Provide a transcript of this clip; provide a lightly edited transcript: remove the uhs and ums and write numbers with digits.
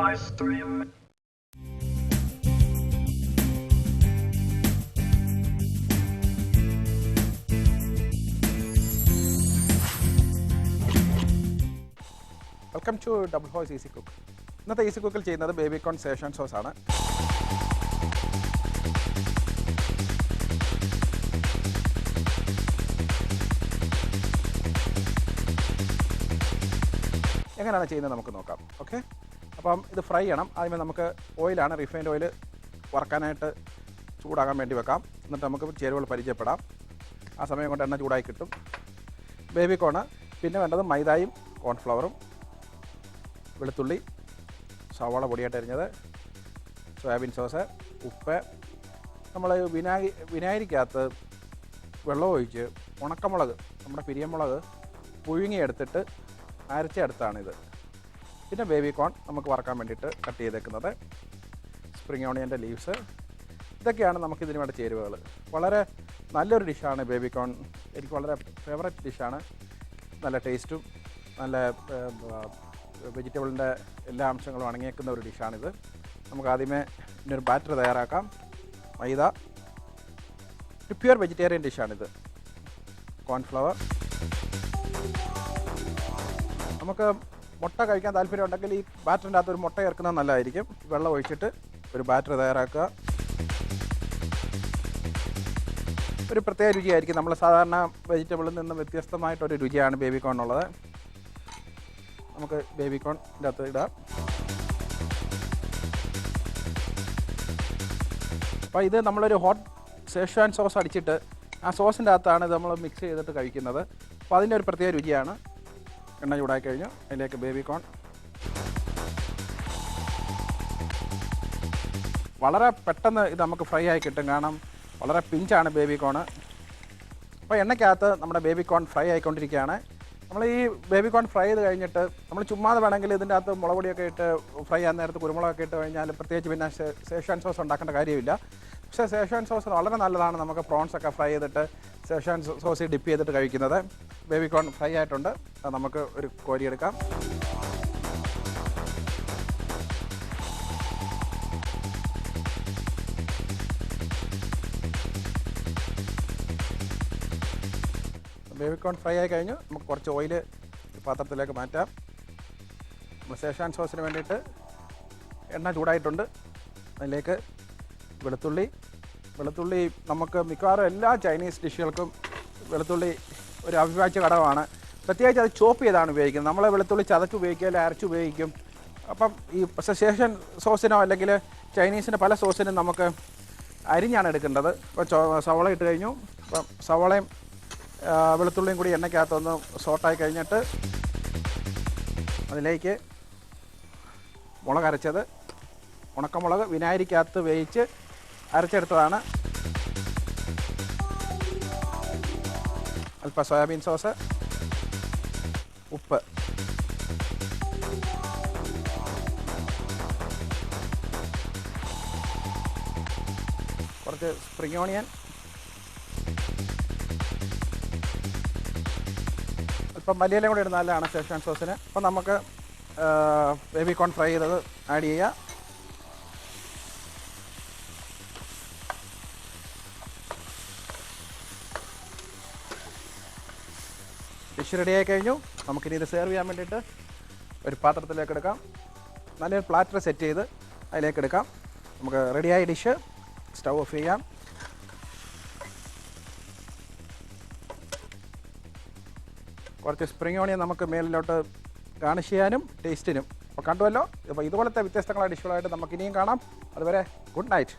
Ice cream. Welcome to double horse easy cook. ഇന്നത്തെ easy കുക്കിൽ ചെയ്യുന്നത് ബേബി കോൺ സേഷൻ sauce ആണ്. എങ്ങനെയാണ് ചെയ്യുന്നത് നമുക്ക് നോക്കാം. ഓക്കെ, അപ്പം ഇത് ഫ്രൈ ചെയ്യണം. ആദ്യമേ നമുക്ക് ഓയിലാണ്, റിഫൈൻഡ് ഓയിൽ വറക്കാനായിട്ട് ചൂടാകാൻ വേണ്ടി വെക്കാം. എന്നിട്ട് നമുക്ക് ചേരുവകൾ പരിചയപ്പെടാം. ആ സമയം കൊണ്ട് എണ്ണ ചൂടായി കിട്ടും. ബേബി കോണ്, പിന്നെ വേണ്ടത് മൈദയും കോൺഫ്ലവറും, വെളുത്തുള്ളി, സവാള പൊടിയായിട്ട് അരിഞ്ഞത്, സോയാബീൻ സോസ്, ഉപ്പ്. നമ്മൾ വിനാഗിരിക്കകത്ത് വെള്ളം ഒഴിച്ച് ഉണക്കമുളക്, നമ്മുടെ പിരിയമുളക് പുഴുങ്ങിയെടുത്തിട്ട് അരച്ചെടുത്താണിത്. പിന്നെ ബേബി കോൺ നമുക്ക് വറക്കാൻ വേണ്ടിയിട്ട് കട്ട് ചെയ്തേക്കുന്നത്, സ്പ്രിംഗ് ഓണിയൻ്റെ ലീവ്സ്. ഇതൊക്കെയാണ് നമുക്കിതിന് വേണ്ട ചേരുവകൾ. വളരെ നല്ലൊരു ഡിഷാണ് ബേബി കോൺ. എനിക്ക് വളരെ ഫേവററ്റ് ഡിഷാണ്. നല്ല ടേസ്റ്റും നല്ല വെജിറ്റബിളിൻ്റെ എല്ലാ അംശങ്ങളും അടങ്ങിയേക്കുന്ന ഒരു ഡിഷാണിത്. നമുക്ക് ആദ്യമേ ഇതിനൊരു ബാറ്റർ തയ്യാറാക്കാം. മൈദ, ഒരു പ്യുവർ വെജിറ്റേറിയൻ ഡിഷാണിത്. കോൺഫ്ലവർ, നമുക്ക് മുട്ട കഴിക്കാൻ താല്പര്യം ഉണ്ടെങ്കിൽ ഈ ബാറ്ററിൻ്റെ അകത്ത് ഒരു മുട്ട ചേർക്കുന്നത് നല്ലതായിരിക്കും. വെള്ളം ഒഴിച്ചിട്ട് ഒരു ബാറ്റർ തയ്യാറാക്കുക. ഒരു പ്രത്യേക രുചിയായിരിക്കും. നമ്മൾ സാധാരണ വെജിറ്റബിളിൽ നിന്ന് വ്യത്യസ്തമായിട്ടൊരു രുചിയാണ് ബേബി കോൺ ഉള്ളത്. നമുക്ക് ബേബി കോണിൻ്റെ അകത്ത് ഇടാം. അപ്പോൾ ഇത് നമ്മളൊരു ഹോട്ട് സേഷ്വാൻ സോസ് അടിച്ചിട്ട് ആ സോസിൻ്റെ അകത്താണ് ഇത് നമ്മൾ മിക്സ് ചെയ്തിട്ട് കഴിക്കുന്നത്. അപ്പോൾ അതിൻ്റെ ഒരു പ്രത്യേക രുചിയാണ്. എണ്ണ ചൂടായി കഴിഞ്ഞു അതിലേക്ക് ബേബി കോൺ. വളരെ പെട്ടെന്ന് ഇത് നമുക്ക് ഫ്രൈ ആയി കിട്ടും, കാരണം വളരെ പിഞ്ചാണ് ബേബി കോണ്. അപ്പോൾ എണ്ണയ്ക്കകത്ത് നമ്മുടെ ബേബി കോൺ ഫ്രൈ ആയിക്കൊണ്ടിരിക്കുകയാണ്. നമ്മൾ ഈ ബേബി കോൺ ഫ്രൈ ചെയ്ത് കഴിഞ്ഞിട്ട് നമ്മൾ ചുമ്മാതെ വേണമെങ്കിൽ ഇതിൻ്റെ അകത്ത് മുളക് പൊടിയൊക്കെ ഇട്ട് ഫ്രൈ ചെയ്യാൻ നേരത്ത് കുരുമുളകൊക്കെ ഇട്ട് കഴിഞ്ഞാൽ പ്രത്യേകിച്ച് പിന്നെ സേഷ്വാൻ സോസ് ഉണ്ടാക്കേണ്ട കാര്യമില്ല. പക്ഷേ സേഷ്വാൻ സോസ് വളരെ നല്ലതാണ്. നമുക്ക് പ്രോൺസൊക്കെ ഫ്രൈ ചെയ്തിട്ട് സേഷ്വാൻ സോസ് ഡിപ്പ് ചെയ്തിട്ട് കഴിക്കുന്നത്. ബേബി കോൺ ഫ്രൈ ആയിട്ടുണ്ട്. അത് നമുക്ക് ഒരു കോരിയെടുക്കാം. ബേബി കോൺ ഫ്രൈ ആയി കഴിഞ്ഞു. നമുക്ക് കുറച്ച് ഓയിൽ പാത്രത്തിലേക്ക് മാറ്റാം. നമ്മൾ സേഷ്വാൻ സോസിന് വേണ്ടിയിട്ട് എണ്ണ ചൂടായിട്ടുണ്ട്. അതിലേക്ക് വെളുത്തുള്ളി നമുക്ക് മിക്കവാറും എല്ലാ ചൈനീസ് ഡിഷുകൾക്കും വെളുത്തുള്ളി ഒരു അവിഭാജ്യ ഘടകമാണ്. പ്രത്യേകിച്ച് അത് ചോപ്പ് ചെയ്താണ് ഉപയോഗിക്കുന്നത്. നമ്മൾ വെളുത്തുള്ളി ചതച്ച് ഉപയോഗിക്കുക, അല്ലെങ്കിൽ അരച്ച് ഉപയോഗിക്കും. അപ്പം ഈ സേഷ്വാൻ സോസിനോ അല്ലെങ്കിൽ ചൈനീസിൻ്റെ പല സോസിനും നമുക്ക് അരിഞ്ഞാണ് എടുക്കേണ്ടത്. ഇപ്പോൾ സവാള ഇട്ട് കഴിഞ്ഞു. അപ്പം സവാളയും വെളുത്തുള്ളിയും കൂടി എണ്ണയ്ക്കകത്തൊന്ന് സോട്ടായി കഴിഞ്ഞിട്ട് അതിലേക്ക് മുളക് അരച്ചത്, ഉണക്കമുളക് വിനാഗിരിക്കകത്ത് വേവിച്ച് അരച്ചെടുത്തതാണ്, അല്പം സോയാബീൻ സോസ്, ഉപ്പ്, കുറച്ച് സ്പ്രിംഗ് ഓണിയൻ, അല്പം മല്ലിയിലയും കൂടി ഇടുന്ന നല്ലതാണ് സേഷ്വാൻ സോസിന്. അപ്പം നമുക്ക് ബേബി കോൺ ഫ്രൈ ചെയ്തത് ആഡ് ചെയ്യുക. ഡിഷ് റെഡിയായി കഴിഞ്ഞു. നമുക്കിനി ഇത് സെർവ് ചെയ്യാൻ വേണ്ടിയിട്ട് ഒരു പാത്രത്തിലേക്ക് എടുക്കാം. നല്ലൊരു പ്ലാറ്റർ സെറ്റ് ചെയ്ത് അതിലേക്ക് എടുക്കാം. നമുക്ക് റെഡിയായ ഡിഷ് സ്റ്റൗ ഓഫ് ചെയ്യാം. കുറച്ച് സ്പ്രിംഗ് ഓണിയൻ നമുക്ക് മേലിലോട്ട് ഗാർണിഷ് ചെയ്യാനും ടേസ്റ്റിനും. അപ്പോൾ കണ്ടുവല്ലോ. അപ്പോൾ ഇതുപോലത്തെ വ്യത്യസ്തങ്ങളായ ഡിഷുകളായിട്ട് നമുക്ക് ഇനിയും കാണാം. അതുവരെ ഗുഡ് നൈറ്റ്.